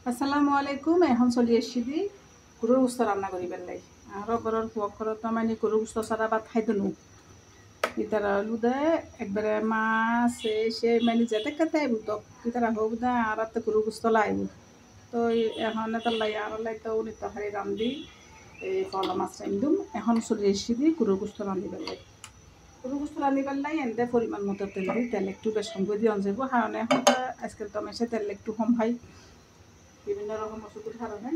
আসসালামু আলাইকুম। এখন চলি এসছি দি গরুর গোস্ত রান্না করি পেলাই আর ঘরের পুয়ক ঘরত মানে গরুর গোস্ত ছাড়া ভাত খাইতে নো ইতারা হলু দে একবারে মাছ সে মানে যেতে খেতে আইব তো ইতারা হোক দে আর তো গরুর গোস্ত লাইব তো এখন এটা লাই আর লাই তো উনি তরকারি রান্ধি এই কলা মাছ রান্ধুম। এখন চলি এসছি দি গরুর গোস্ত রান্ধি পেলাই গরুর গোস্ত রান্ধি পেলাই এনতে পরিমাণ মতো তেল দিই, তেল একটু বেশ কম করে দিয়ে আনজাব কারণ এখন আজকাল তো মেসে তেল একটু কম খাই বিভিন্ন রকম ওষুধের কারণে।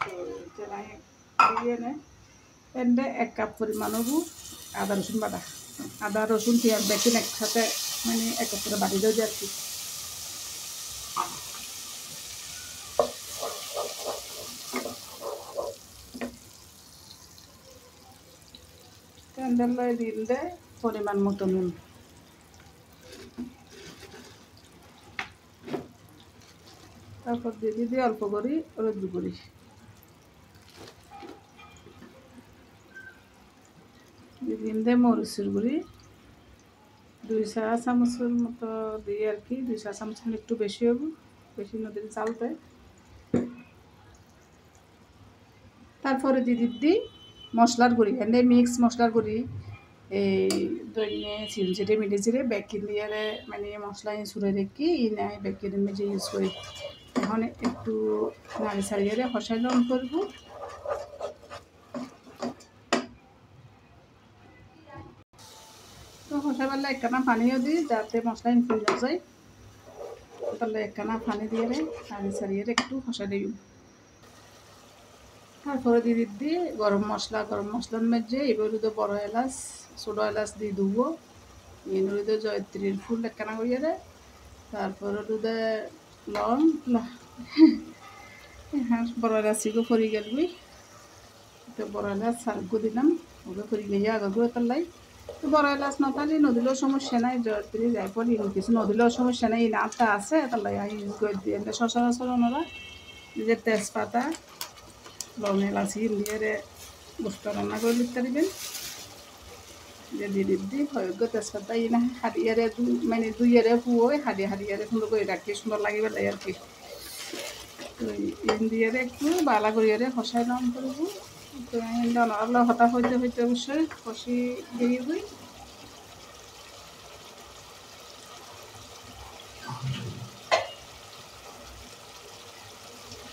তো চেনাই দিয়ে নেয় এনে 1 কাপ পরিমাণ হবু আদা রসুন বাটা, আদা রসুন পেঁয়াজ বেকিন একসাথে মানে একত্রে বাটি দিয়ে আর কি। তেল দিন দে পরিমাণ মতো নুন, তারপর দিয়ে দিদি অল্প করি রোদ্দু করি, দিন দে মরিচের গুঁড়ি 2 চা চামচের মতো দিয়ে আর কি। 2 চা চামচ একটু বেশি হবো, বেশি নদীর চালতে। তারপরে দিদি মশলার গুঁড়ি এনে মিক্স মশলার গুঁড়ি এই ধনিয়া চিড়ে মিটে চিড়ে বেকিং দিয়ে মানে মশলা সুরে রেখে নাই বেকিং মেজে ইউজ করি। এখন একটু নাড়ি ছাড়িয়ে কষাই লন করবো। তো কষাই পারলে একখানা পানিও দিই যাতে মশলা ফুল যায়, তাহলে একখানা পানি দিয়ে নাড়ি ছাড়িয়ে একটু কষাই দিই। তারপরে দিয়ে দিই গরম মশলার মেজে এবার তো বড় এলাচ ছোটো এলাচ দিয়ে দেবো, এনুরিতে জয়ত্রীর ফুল একখানা করিয়ে দেয়। তারপরে দুধে লং হ্যাঁ বড় এলাচিকে ফরি গেলবি, তো বড় এলাচ শাকগো দিলাম ওকে ফরি গিয়ে আগে তার তো বড় এলাচ নতালি নদিলেও সমস্যা নাই, জয়ত্রী যাই পর কিছু নদিলেও সমস্যা নাই, নামটা আছে তার ইউজ করে দিয়ে সচরাচর ওনারা নিজের তেজপাতা লং এলাচি দিয়ে গোস্ত রান্না করে দিতে পারবেন। যে দিদি হয়গ তেজপাতা না হারিয়ারে মানে দুইয়ারে পুয় হারিয়ারে সুন্দর করে রাখি সুন্দর লাগিব তাই আর কি। তো ইন দিয়ে একটু বালা করিয়ারে কষাই দাম করব। তো অনলা হতা হইতে হইতে অবশ্যই কষি দিয়ে হই।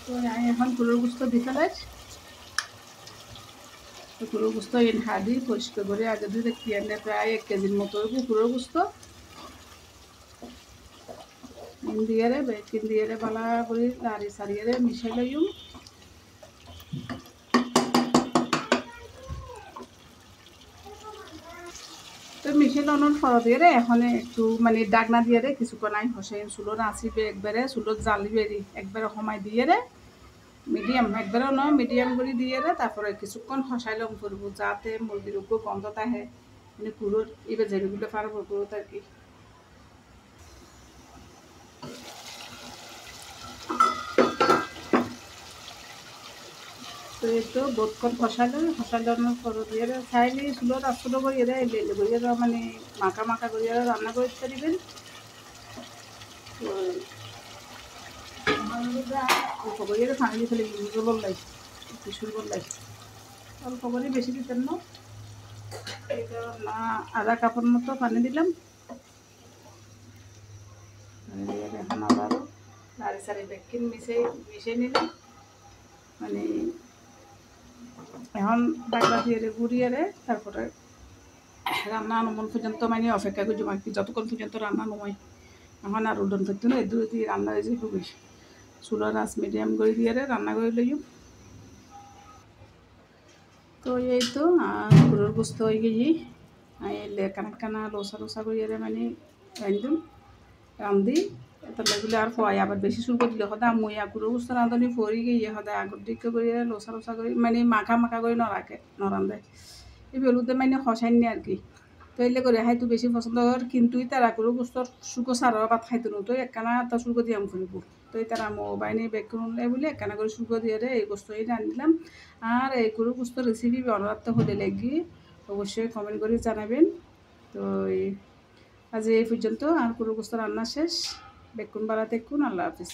তো আমি এখন গরুর গোস্ত দিয়ে ফেলাই, গরুর গোস্ত ইন হাদি পরিষ্কার করে আগে দিয়ে দেখি এনে প্রায় 1 কেজির মতো গরুর গোস্ত দিয়ে বেকিং দিয়ে বালা করে লাড়ি সারিয়ে মিশাই লইম। তো মিশাই লানোর ফর দিয়ে এখন একটু মানে ডাকনা দিয়ে কিছুক্ষণ আই হসাই চুলোর আঁচিবে একবারে চুলোর জ্বালিবে একবারে সময় দিয়ে মিডিয়াম একবারে নয় মিডিয়াম করে দিয়ে তারপরে কিছুক্ষণ হসাই লম করবো যাতে মুরগির উপর গন্ধটা আহে মানে পুরোর এবার যেগুলো পারবো পুরো আর কি। তো এই তো বোধক্ষণ ফসানোর পর দিয়ে খাইলে চুলোর আস্ত করিয়ে লেলে করিয়ে মানে মাখা করিয়ে রান্না করে দিতে দিবেন। তো অল্প করিয়ে পানি দিয়ে ফেলে জল লাগছে কিছু জল লাগছে অল্প করে বেশি দিতেন না, আধা কাপের মতো পানি দিলাম। এখন আবারও নাড়ি সারি বেকিং মিশিয়ে নিলাম মানে এখন ডাকলা দিয়ে গুড়িয়ে তারপরে রান্না অনুমান পর্যন্ত মানে অপেক্ষা করছি মানে যতক্ষণ পর্যন্ত রান্না নয়। এখন আর উল্টন করতে না এদু দিয়ে রান্না হয়েছে খুবই চুলোর আঁচ মিডিয়াম করে দিয়ে রান্না করে লইম। তো এই তো গরুর গোস্ত হয়ে গেছি আইলে কানা লোসা করিয়ে মানে রান্ধুম রান্ধি তাহলে আর খোয়াই আবার বেশি শুরু করে দিলে সদায় মই গরুর গোস্ত রাঁধনি ফরি গিয়ে সদায় আগর দিকে করে লোসা করে মানে মাখা করে নরান্ধে এই বেলুতে মানে খসাই নি আর কি। তো এলে করে খাইতো বেশি পছন্দ কর কিন্তু তারা গরুর গোস্তর শুকো সারা ভাত খাইতো না, তো একখানা তো শুকো দিয়ে ফুরিব তো তারা মোবাইলে বেক করলে বলে একখানা করে শুকো দিয়ে এই গোস্ত রান্ধিলাম। আর এই গরুর গোস্তর রেসিপি অনারাত্ম হলে লাগি অবশ্যই কমেন্ট করে জানাবেন। তো আজ এই পর্যন্ত আর গরুর গোস্ত রান্না শেষ, বেকুন বাড়াতে আল্লাহ হাফিজ।